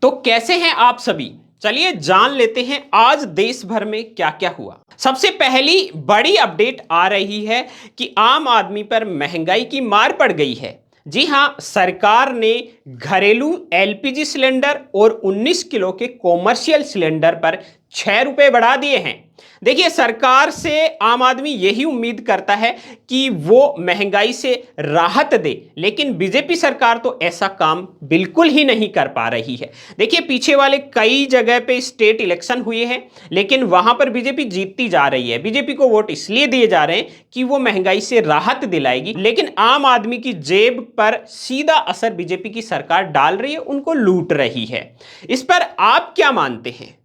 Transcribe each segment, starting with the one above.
तो कैसे हैं आप सभी। चलिए जान लेते हैं आज देश भर में क्या क्या हुआ। सबसे पहली बड़ी अपडेट आ रही है कि आम आदमी पर महंगाई की मार पड़ गई है। जी हां, सरकार ने घरेलू एलपीजी सिलेंडर और 19 किलो के कॉमर्शियल सिलेंडर पर 6 रुपए बढ़ा दिए हैं। देखिए, सरकार से आम आदमी यही उम्मीद करता है कि वो महंगाई से राहत दे, लेकिन बीजेपी सरकार तो ऐसा काम बिल्कुल ही नहीं कर पा रही है। देखिए, पीछे वाले कई जगह पे स्टेट इलेक्शन हुए हैं, लेकिन वहां पर बीजेपी जीतती जा रही है। बीजेपी को वोट इसलिए दिए जा रहे हैं कि वो महंगाई से राहत दिलाएगी, लेकिन आम आदमी की जेब पर सीधा असर बीजेपी की सरकार डाल रही है, उनको लूट रही है। इस पर आप क्या मानते हैं?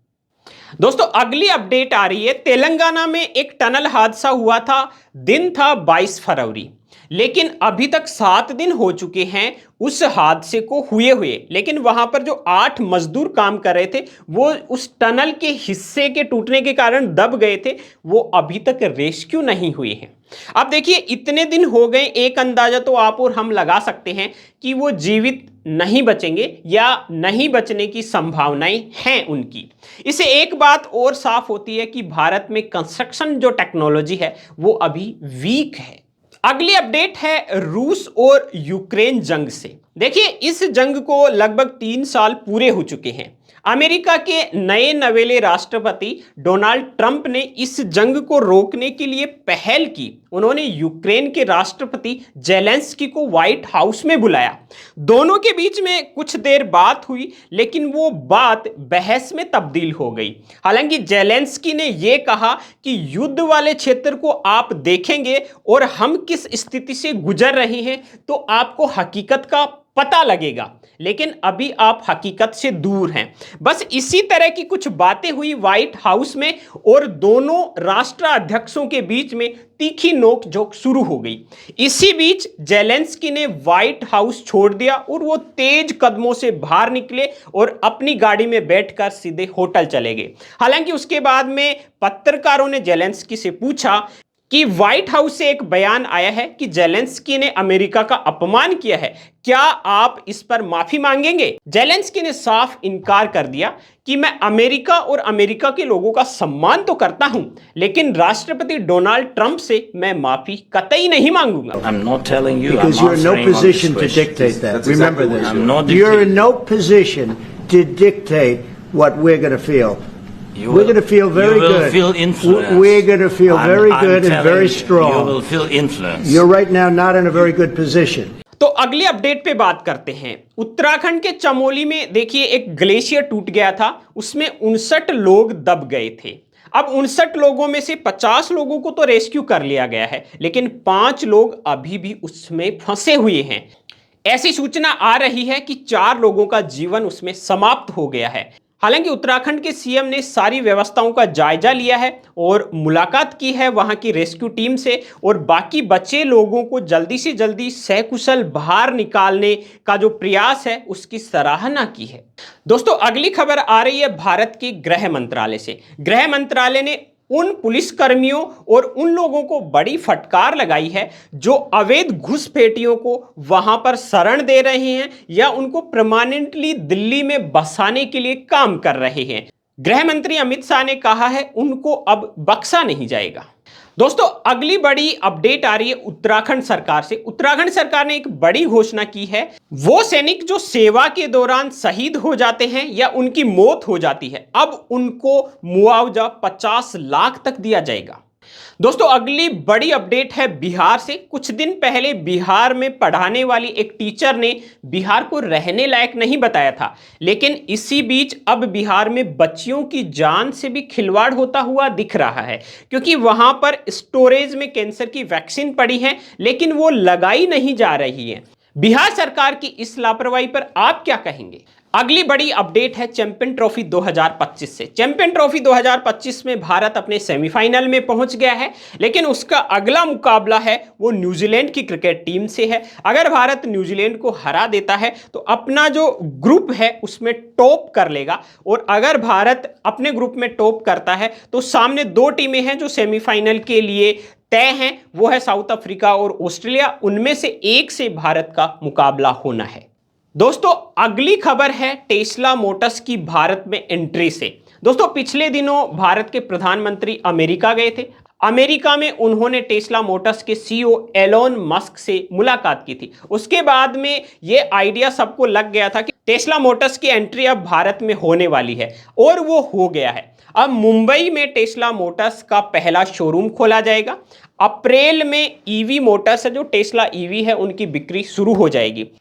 दोस्तों, अगली अपडेट आ रही है। तेलंगाना में एक टनल हादसा हुआ था। दिन था 22 फरवरी, लेकिन अभी तक 7 दिन हो चुके हैं उस हादसे को हुए, लेकिन वहां पर जो 8 मजदूर काम कर रहे थे वो उस टनल के हिस्से के टूटने के कारण दब गए थे। वो अभी तक रेस्क्यू नहीं हुए हैं। अब देखिए, इतने दिन हो गए, एक अंदाजा तो आप और हम लगा सकते हैं कि वो जीवित नहीं बचेंगे या नहीं बचने की संभावनाएं हैं उनकी। इससे एक बात और साफ होती है कि भारत में कंस्ट्रक्शन जो टेक्नोलॉजी है वो अभी वीक है। अगली अपडेट है रूस और यूक्रेन जंग से। देखिए, इस जंग को लगभग 3 साल पूरे हो चुके हैं। अमेरिका के नए नवेले राष्ट्रपति डोनाल्ड ट्रंप ने इस जंग को रोकने के लिए पहल की। उन्होंने यूक्रेन के राष्ट्रपति जेलेंस्की को व्हाइट हाउस में बुलाया। दोनों के बीच में कुछ देर बात हुई, लेकिन वो बात बहस में तब्दील हो गई। हालांकि जेलेंस्की ने यह कहा कि युद्ध वाले क्षेत्र को आप देखेंगे और हम किस स्थिति से गुजर रहे हैं तो आपको हकीकत का पता लगेगा, लेकिन अभी आप हकीकत से दूर हैं। बस इसी तरह की कुछ बातें हुई व्हाइट हाउस में और दोनों राष्ट्राध्यक्षों के बीच में तीखी नोकझोंक शुरू हो गई। इसी बीच जेलेंस्की ने व्हाइट हाउस छोड़ दिया और वो तेज कदमों से बाहर निकले और अपनी गाड़ी में बैठकर सीधे होटल चले गए। हालांकि उसके बाद में पत्रकारों ने जेलेंस्की से पूछा कि व्हाइट हाउस से एक बयान आया है कि जेलेंस्की ने अमेरिका का अपमान किया है, क्या आप इस पर माफी मांगेंगे? जेलेंस्की ने साफ इनकार कर दिया कि मैं अमेरिका और अमेरिका के लोगों का सम्मान तो करता हूं, लेकिन राष्ट्रपति डोनाल्ड ट्रंप से मैं माफी कतई नहीं मांगूंगा। I'm not telling you. Because I'm you're in no answering on position this to question. dictate that. That's Remember exactly this. what I'm not You're dictating. in no position to dictate what we're going to feel. You We're will- going to feel very you will good. feel influenced. We're going to feel very I'm good and telling very you, strong. You will feel influenced. You're right now not in a very good position. तो अगली update पे बात करते हैं। उत्तराखंड के चमोली में देखिए, एक ग्लेशियर टूट गया था, उसमें 59 लोग दब गए थे। अब 59 लोगों में से 50 लोगों को तो रेस्क्यू कर लिया गया है, लेकिन 5 लोग अभी भी उसमें फंसे हुए हैं। ऐसी सूचना आ रही है कि 4 लोगों का जीवन उसमें समाप्त हो गया है। हालांकि उत्तराखंड के सीएम ने सारी व्यवस्थाओं का जायजा लिया है और मुलाकात की है वहां की रेस्क्यू टीम से, और बाकी बचे लोगों को जल्दी से जल्दी सकुशल बाहर निकालने का जो प्रयास है उसकी सराहना की है। दोस्तों, अगली खबर आ रही है भारत के गृह मंत्रालय से। गृह मंत्रालय ने उन पुलिसकर्मियों और उन लोगों को बड़ी फटकार लगाई है जो अवैध घुसपैठियों को वहां पर शरण दे रहे हैं या उनको परमानेंटली दिल्ली में बसाने के लिए काम कर रहे हैं। गृह मंत्री अमित शाह ने कहा है उनको अब बख्शा नहीं जाएगा। दोस्तों, अगली बड़ी अपडेट आ रही है उत्तराखंड सरकार से। उत्तराखंड सरकार ने एक बड़ी घोषणा की है। वो सैनिक जो सेवा के दौरान शहीद हो जाते हैं या उनकी मौत हो जाती है, अब उनको मुआवजा 50 लाख तक दिया जाएगा। दोस्तों, अगली बड़ी अपडेट है बिहार से। कुछ दिन पहले बिहार में पढ़ाने वाली एक टीचर ने बिहार को रहने लायक नहीं बताया था, लेकिन इसी बीच अब बिहार में बच्चियों की जान से भी खिलवाड़ होता हुआ दिख रहा है, क्योंकि वहां पर स्टोरेज में कैंसर की वैक्सीन पड़ी है, लेकिन वो लगाई नहीं जा रही है। बिहार सरकार की इस लापरवाही पर आप क्या कहेंगे? अगली बड़ी अपडेट है चैंपियन ट्रॉफी 2025 से। चैंपियन ट्रॉफी 2025 में भारत अपने सेमीफाइनल में पहुंच गया है, लेकिन उसका अगला मुकाबला है वो न्यूजीलैंड की क्रिकेट टीम से है। अगर भारत न्यूजीलैंड को हरा देता है तो अपना जो ग्रुप है उसमें टॉप कर लेगा, और अगर भारत अपने ग्रुप में टॉप करता है तो सामने 2 टीमें हैं जो सेमीफाइनल के लिए तय हैं, वो है साउथ अफ्रीका और ऑस्ट्रेलिया। उनमें से एक से भारत का मुकाबला होना है। दोस्तों अगली खबर है टेस्ला मोटर्स की भारत में एंट्री से। दोस्तों पिछले दिनों भारत के प्रधानमंत्री अमेरिका गए थे। अमेरिका में उन्होंने टेस्ला मोटर्स के सीईओ एलोन मस्क से मुलाकात की थी। उसके बाद में ये आइडिया सबको लग गया था कि टेस्ला मोटर्स की एंट्री अब भारत में होने वाली है, और वो हो गया है। अब मुंबई में टेस्ला मोटर्स का पहला शोरूम खोला जाएगा। अप्रैल में ईवी मोटर्स है, जो टेस्ला ईवी है, उनकी बिक्री शुरू हो जाएगी।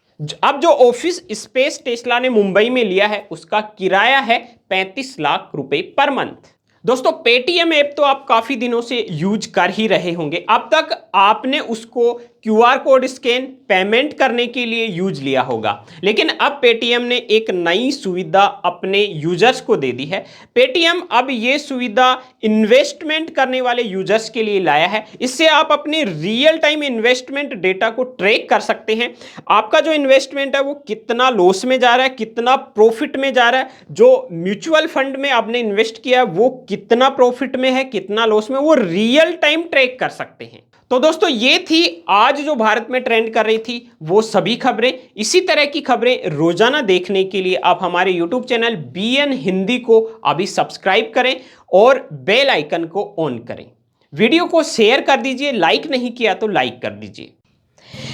अब जो ऑफिस स्पेस टेस्ला ने मुंबई में लिया है उसका किराया है 35 लाख रुपए पर मंथ। दोस्तों पेटीएम ऐप तो आप काफी दिनों से यूज कर ही रहे होंगे। अब तक आपने उसको क्यूआर कोड स्कैन पेमेंट करने के लिए यूज लिया होगा, लेकिन अब पेटीएम ने एक नई सुविधा अपने यूजर्स को दे दी है। पेटीएम अब ये सुविधा इन्वेस्टमेंट करने वाले यूजर्स के लिए लाया है। इससे आप अपने रियल टाइम इन्वेस्टमेंट डेटा को ट्रैक कर सकते हैं। आपका जो इन्वेस्टमेंट है वो कितना लॉस में जा रहा है, कितना प्रॉफिट में जा रहा है, जो म्यूचुअल फंड में आपने इन्वेस्ट किया है वो कितना प्रॉफिट में है, कितना लॉस में, वो रियल टाइम ट्रैक कर सकते हैं। तो दोस्तों ये थी आज जो भारत में ट्रेंड कर रही थी वो सभी खबरें। इसी तरह की खबरें रोजाना देखने के लिए आप हमारे YouTube चैनल BN हिंदी को अभी सब्सक्राइब करें और बेल आइकन को ऑन करें। वीडियो को शेयर कर दीजिए, लाइक नहीं किया तो लाइक कर दीजिए।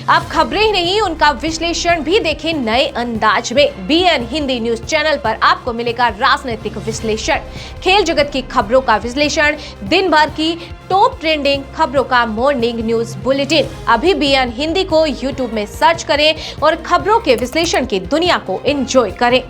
आप खबरें ही नहीं उनका विश्लेषण भी देखें नए अंदाज में। BN हिंदी न्यूज चैनल पर आपको मिलेगा राजनीतिक विश्लेषण, खेल जगत की खबरों का विश्लेषण, दिन भर की टॉप ट्रेंडिंग खबरों का मॉर्निंग न्यूज बुलेटिन। अभी BN हिंदी को YouTube में सर्च करें और खबरों के विश्लेषण की दुनिया को एंजॉय करें।